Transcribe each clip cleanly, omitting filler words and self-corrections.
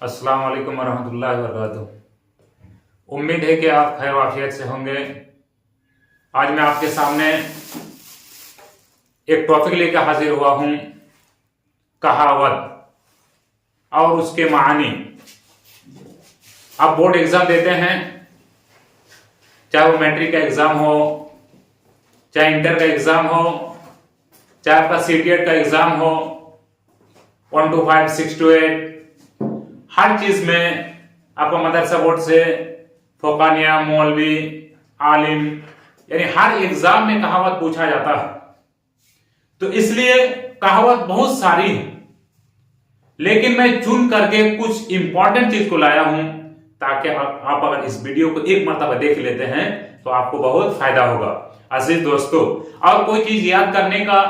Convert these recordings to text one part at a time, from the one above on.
अस्सलाम वालेकुम वरहमतुल्लाहि वबरकातुहू। उम्मीद है कि आप खैर वाफियत से होंगे। आज मैं आपके सामने एक टॉपिक लेकर हाजिर हुआ हूं, कहावत और उसके मानी। आप बोर्ड एग्जाम देते हैं, चाहे वो मैट्रिक का एग्जाम हो, चाहे इंटर का एग्जाम हो, चाहे आपका सीटीएट का एग्जाम हो, 1 to 5, 6 to 8, हर चीज में आपको मदरसा बोर्ड से फोकानिया, मौलवी, आलिम, यानी हर एग्जाम में कहावत पूछा जाता है। तो इसलिए कहावत बहुत सारी है, लेकिन मैं चुन करके कुछ इंपॉर्टेंट चीज को लाया हूं ताकि आप अगर इस वीडियो को एक मर्तबा देख लेते हैं तो आपको बहुत फायदा होगा। अजीज दोस्तों, और कोई चीज याद करने का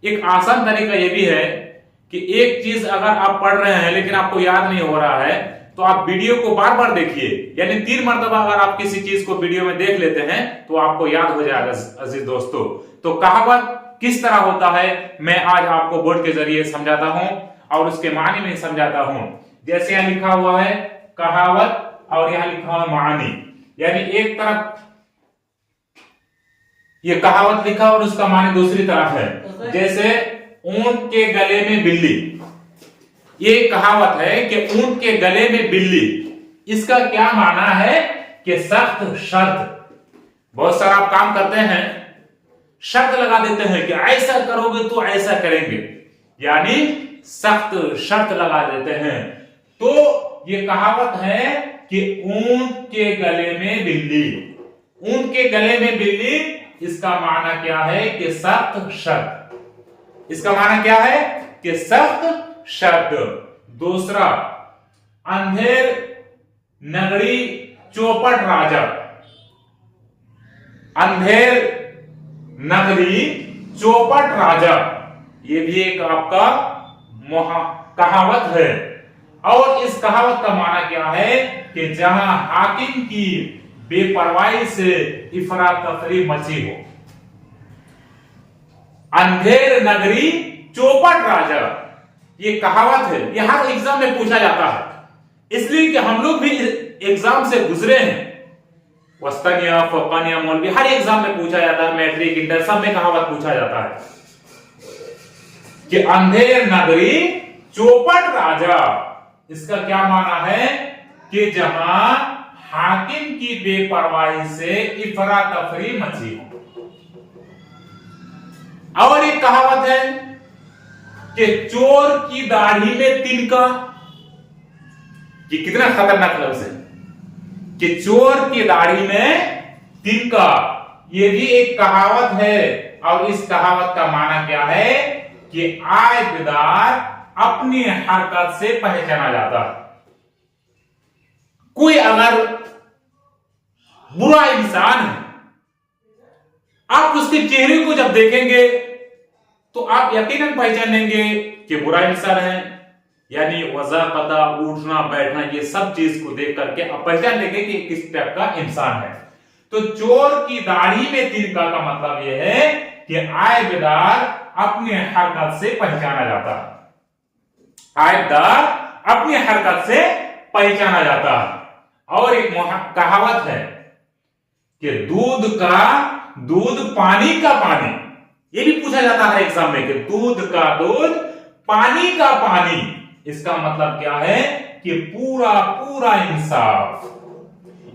एक आसान तरीका यह भी है कि एक चीज अगर आप पढ़ रहे हैं लेकिन आपको याद नहीं हो रहा है तो आप वीडियो को बार बार देखिए, यानी 3 मर्तबा अगर आप किसी चीज को वीडियो में देख लेते हैं तो आपको याद हो जाएगा। अजीज दोस्तों, तो कहावत किस तरह होता है मैं आज आपको बोर्ड के जरिए समझाता हूं और उसके मानी में समझाता हूं। जैसे यहां लिखा हुआ है कहावत और यहां लिखा हुआ मानी, यानी एक तरफ ये कहावत लिखा और उसका मानी दूसरी तरफ है। जैसे ऊंट के गले में बिल्ली, ये कहावत है कि ऊंट के गले में बिल्ली, इसका क्या माना है कि सख्त शर्त। बहुत सारा आप काम करते हैं, शर्त लगा देते हैं कि ऐसा करोगे तो ऐसा करेंगे, यानी सख्त शर्त लगा देते हैं। तो ये कहावत है कि ऊंट के गले में बिल्ली, ऊंट के गले में बिल्ली, इसका माना क्या है कि सख्त शर्त। इसका माना क्या है कि सख्त शर्त। दूसरा, अंधेर नगरी चौपट राजा, अंधेर नगरी चौपट राजा, ये भी एक आपका कहावत है। और इस कहावत का माना क्या है कि जहां हाकिम की बेपरवाही से इफरा तफरी मची हो। अंधेर नगरी चौपट राजा, ये कहावत है, ये हर एग्जाम में पूछा जाता है, इसलिए कि हम लोग भी एग्जाम से गुजरे हैं। वस्तानिया, फोकानिया, मौलवी, हर एग्जाम में पूछा जाता है, मैट्रिक, इंटर, सब में कहावत पूछा जाता है कि अंधेर नगरी चौपट राजा। इसका क्या माना है कि जहां हाकिम की बेपरवाही से इफरा तफरी मची हो। और एक कहावत है कि चोर की दाढ़ी में तिनका, ये कितना खतरनाक लफ्ज है कि चोर की दाढ़ी में तिनका, ये भी एक कहावत है। और इस कहावत का माना क्या है कि आयबदार अपनी हरकत से पहचाना जाता है। कोई अगर बुरा इंसान है, आप उसके चेहरे को जब देखेंगे तो आप यकीनन पहचानेंगे कि बुरा इंसान है, यानी वज़ा कदा, उठना बैठना, ये सब चीज को देख करके आप पहचान लेंगे कि किस टाइप का इंसान है। तो चोर की दाढ़ी में तिनका का मतलब यह है कि आयबदार अपनी हरकत से पहचाना जाता है, आयबदार अपनी हरकत से पहचाना जाता है। और एक कहावत है कि दूध का दूध, पानी का पानी, ये भी पूछा जाता है एग्जाम में कि दूध का दूध, पानी का पानी। इसका मतलब क्या है कि पूरा पूरा इंसाफ,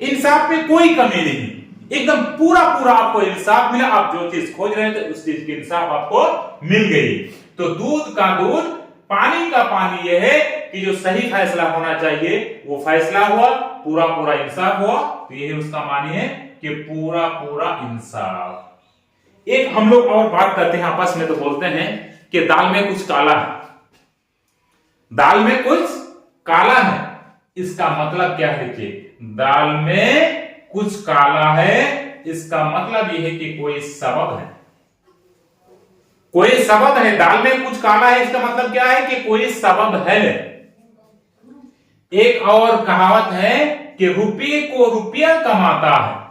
इंसाफ में कोई कमी नहीं, एकदम पूरा पूरा आपको इंसाफ मिला। आप जो चीज खोज रहे थे उस चीज की इंसाफ आपको मिल गई। तो दूध का दूध, पानी का पानी, यह है कि जो सही फैसला होना चाहिए वो फैसला हुआ, पूरा पूरा इंसाफ हुआ। तो यही उसका मानी है कि पूरा पूरा इंसाफ। एक हम लोग और बात करते हैं आपस में, तो बोलते हैं कि दाल में कुछ काला है, दाल में कुछ काला है। इसका मतलब क्या है? देखिए, दाल में कुछ काला है, इसका मतलब यह है कि कोई सबब है, कोई सबब है। दाल में कुछ काला है, इसका मतलब क्या है कि कोई सबब है। एक और कहावत है कि रुपये को रुपया कमाता है,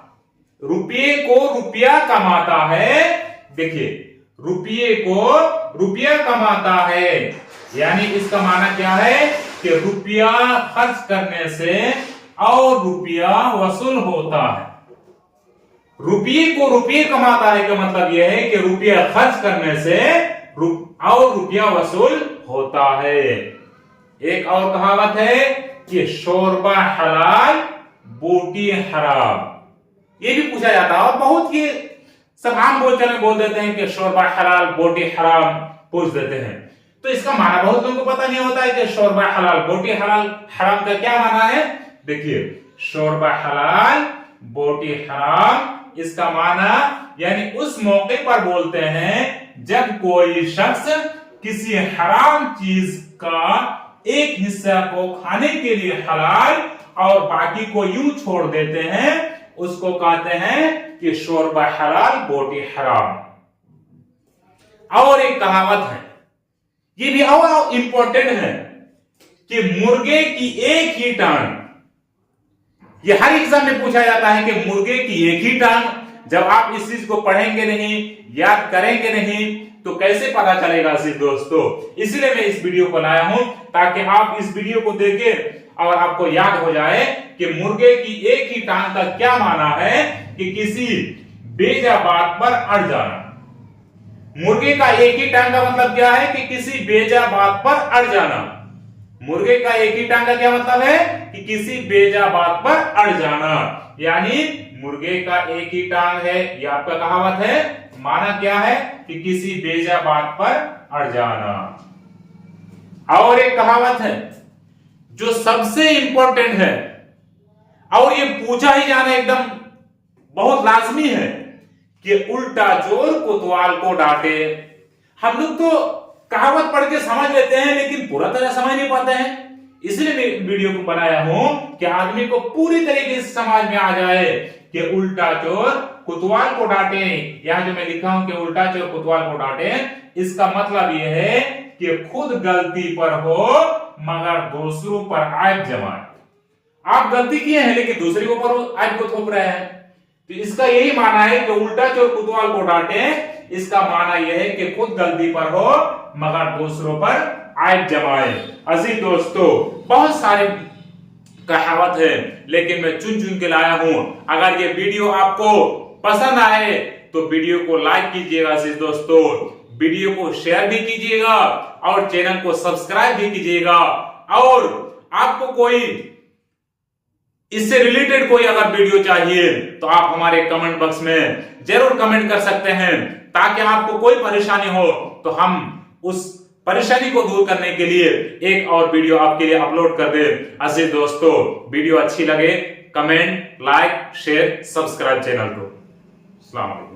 रुपये को रुपया कमाता है। देखिए, रुपये को रुपया कमाता है, यानी इसका माना क्या है कि रुपया खर्च करने से और रुपया वसूल होता है। रुपये को रुपये कमाता है का मतलब यह है कि रुपया खर्च करने से और रुपया वसूल होता है। एक और कहावत है कि शोरबा हलाल बोटी हराम, ये भी पूछा जाता है और बहुत ही सब आम बोलचाल में बोल देते हैं कि शोरबा हलाल बोटी हराम पूछ देते हैं। तो इसका माना बहुत लोगों को पता नहीं होता है कि शोरबा हलाल बोटी हलाल हराम का क्या माना है। देखिए, शोरबा हलाल बोटी हराम, इसका माना यानी उस मौके पर बोलते हैं जब कोई शख्स किसी हराम चीज का एक हिस्सा को खाने के लिए हलाल और बाकी को यूं छोड़ देते हैं, उसको कहते हैं कि शोरबा हलाल बोटी हराम। और एक कहावत है, ये भी और इंपॉर्टेंट है कि मुर्गे की एक ही टांग, ये हर एग्जाम में पूछा जाता है कि मुर्गे की एक ही टांग। जब आप इस चीज को पढ़ेंगे नहीं, याद करेंगे नहीं, तो कैसे पता चलेगा अजीज दोस्तों। इसलिए मैं इस वीडियो को लाया हूं ताकि आप इस वीडियो को देखें और आपको याद हो जाए कि मुर्गे की एक ही टांग का क्या माना है कि किसी बेजा बात पर अड़ जाना। मुर्गे का एक ही टांग का मतलब क्या है कि किसी बेजा बात पर अड़ जाना। मुर्गे का एक ही टांग का क्या मतलब है कि किसी बेजा बात पर अड़ जाना, यानी मुर्गे का एक ही टांग है, ये आपका कहावत है। माना क्या है कि किसी बेजा बात पर अड़ जाना। और एक कहावत है जो सबसे इंपॉर्टेंट है और ये पूछा ही जाना एकदम बहुत लाजमी है कि उल्टा चोर कोतवाल को डांटे। हम लोग तो कहावत पढ़ के समझ लेते हैं लेकिन पूरा तरह समझ नहीं पाते हैं। इसलिए मैं वीडियो को बनाया हूं कि आदमी को पूरी तरीके से समझ में आ जाए कि उल्टा चोर कोतवाल को डांटे। यहां जो मैं लिखा हूं कि उल्टा चोर कोतवाल को डांटे, इसका मतलब यह है कि खुद गलती पर हो मगर दूसरों पर आयब जमाए। आप गलती किए हैं लेकिन दूसरे के ऊपर आयब को थोप रहे हैं, तो इसका यही माना है कि उल्टा चोर कोतवाल को डांटे। इसका माना यह है कि खुद गलती पर हो मगर दूसरों पर आयब जमाए। अजीज दोस्तों, बहुत सारे कहावत है लेकिन मैं चुन चुन के लाया हूं। अगर ये वीडियो आपको पसंद आए तो वीडियो को लाइक कीजिएगा अजीज दोस्तों, वीडियो को शेयर भी कीजिएगा और चैनल को सब्सक्राइब भी कीजिएगा। और आपको कोई इससे रिलेटेड कोई अगर वीडियो चाहिए तो आप हमारे कमेंट बॉक्स में जरूर कमेंट कर सकते हैं, ताकि आपको कोई परेशानी हो तो हम उस परेशानी को दूर करने के लिए एक और वीडियो आपके लिए अपलोड कर दे। अजीज दोस्तों, वीडियो अच्छी लगे comment, like, share, subscribe channel को। अस्सलाम वालेकुम।